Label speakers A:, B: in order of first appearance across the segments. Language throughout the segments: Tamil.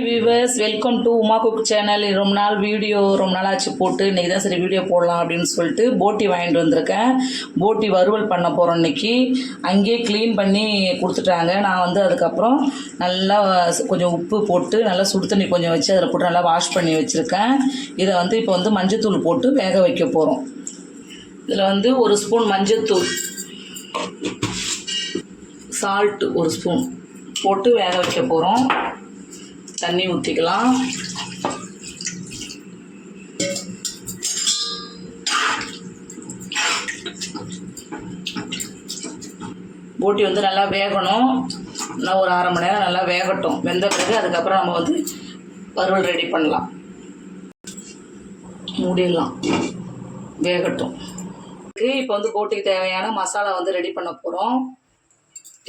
A: Viewers, welcome to Uma cook channel. ரொம்ப நாள் ஆச்சு போட்டு. இன்றைக்கி தான் சரி வீடியோ போடலாம் அப்படின்னு சொல்லிட்டு போட்டி வாங்கிட்டு வந்திருக்கேன். போட்டி வறுவல் பண்ண போகிறோம் இன்றைக்கி. அங்கேயே க்ளீன் பண்ணி கொடுத்துட்டாங்க. நான் வந்து அதுக்கப்புறம் நல்லா கொஞ்சம் உப்பு போட்டு நல்லா சுடு தண்ணி கொஞ்சம் வச்சு அதில் போட்டு நல்லா வாஷ் பண்ணி வச்சுருக்கேன். இதை வந்து இப்போ வந்து மஞ்சத்தூள் போட்டு வேக வைக்க போகிறோம். இதில் வந்து 1 ஸ்பூன் மஞ்சத்தூள், சால்ட்டு 1 ஸ்பூன் போட்டு வேக வைக்க போகிறோம். தண்ணி ஊற்றிக்கலாம். போட்டி வந்து நல்லா வேகணும். நல்லா ஒரு 1/2 மணி நேரம் நல்லா வேகட்டும். வெந்த பிறகு அதுக்கப்புறம் நம்ம வந்து வறுவல் ரெடி பண்ணலாம். மூடிடலாம், வேகட்டும். இப்போ வந்து போட்டிக்கு தேவையான மசாலா வந்து ரெடி பண்ண போகிறோம்.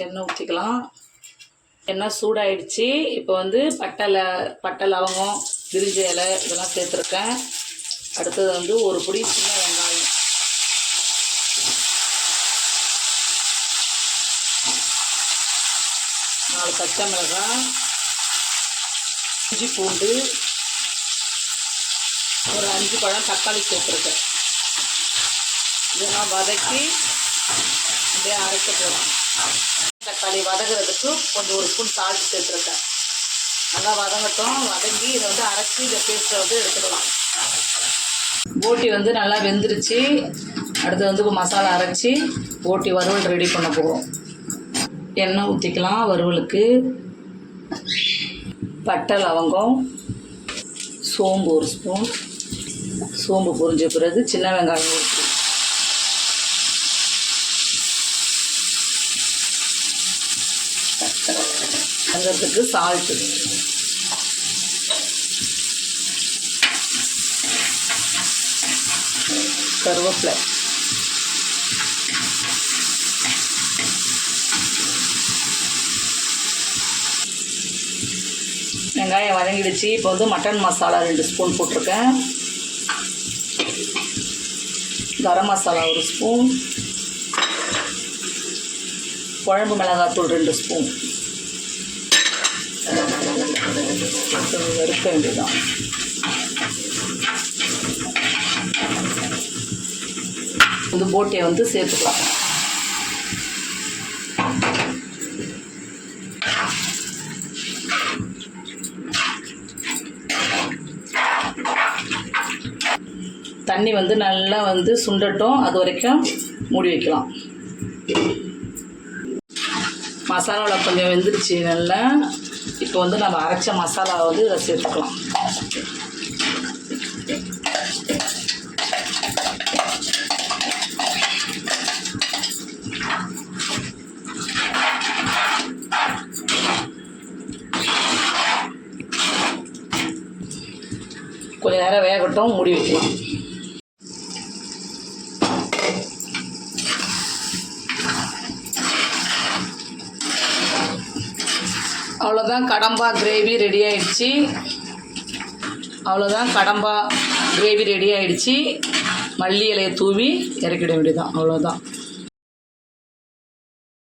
A: எண்ணெய் ஊற்றிக்கலாம். எண்ணெய் சூடாயிடுச்சு. இப்போ வந்து பட்டை லவங்கம், பிரிஞ்சி இலை இதெல்லாம் சேர்த்துருக்கேன். அடுத்தது வந்து 1 பிடி சின்ன வெங்காயம், 4 பச்சை மிளகாய், இஞ்சி பூண்டு, ஒரு 5 பழம் தக்காளி சேர்த்துருக்கேன். இதெல்லாம் வதக்கி அப்படியே அரைக்க போகிறோம். தக்காளி வதக்கிறதுக்கு கொஞ்சம் 1 ஸ்பூன் சால்ட் சேர்த்துருக்கேன். நல்லா வதங்கட்டும். வதங்கி இதை வந்து அரைச்சி இந்த பேஸ்ட்டை வந்து எடுத்துக்கலாம். போட்டி வந்து நல்லா வெந்துருச்சு. அடுத்து வந்து மசாலா அரைச்சி போட்டி வறுவல் ரெடி பண்ண போகிறோம். எண்ணெய் ஊற்றிக்கலாம். வறுவலுக்கு பட்டை லவங்கம், சோம்பு 1 ஸ்பூன். சோம்பு பொரிஞ்ச பிறகு சின்ன வெங்காயம் ஊற்றி, அதுக்கு சால்ட்டு, கருவேப்பிலை, வெங்காயம் வதங்கிடுச்சு. இப்போ வந்து மட்டன் மசாலா 2 ஸ்பூன் போட்டிருக்கேன். கரம் மசாலா 1 ஸ்பூன். குழம்பு மிளகாத்தூள் 2 ஸ்பூன். வறுக்க வேண்டியதான். இந்த போட்டியை வந்து சேர்த்துக்கலாம். தண்ணி வந்து நல்லா வந்து சுண்டட்டும். அது வரைக்கும் மூடி வைக்கலாம். மசாலாவில் கொஞ்சம் வெந்துருச்சு நல்லா. இப்போ வந்து நம்ம அரைச்ச மசாலா வந்து இதை சேர்த்துக்கலாம். கொஞ்ச நேரம் வேகட்டும், மூடி வைக்கலாம். அவ்வளோதான், கடம்பா கிரேவி ரெடி ஆயிடுச்சு. மல்லி இலையை தூவி இறக்கிட வேண்டியதான். அவ்வளோதான்.